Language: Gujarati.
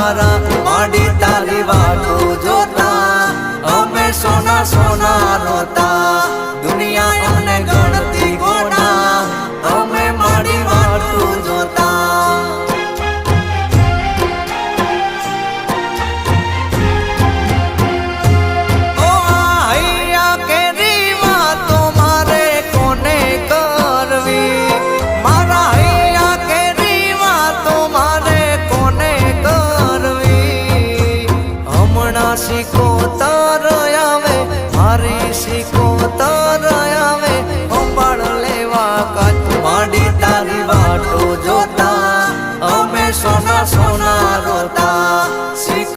તારા માડી તારી વાતો જોતા અમે સોના સોના રોતા દુનિયા અમને ગણતી ગોડા અમે માડી વાતો જોતા શીખો તાર આવે મારી શીખો તાર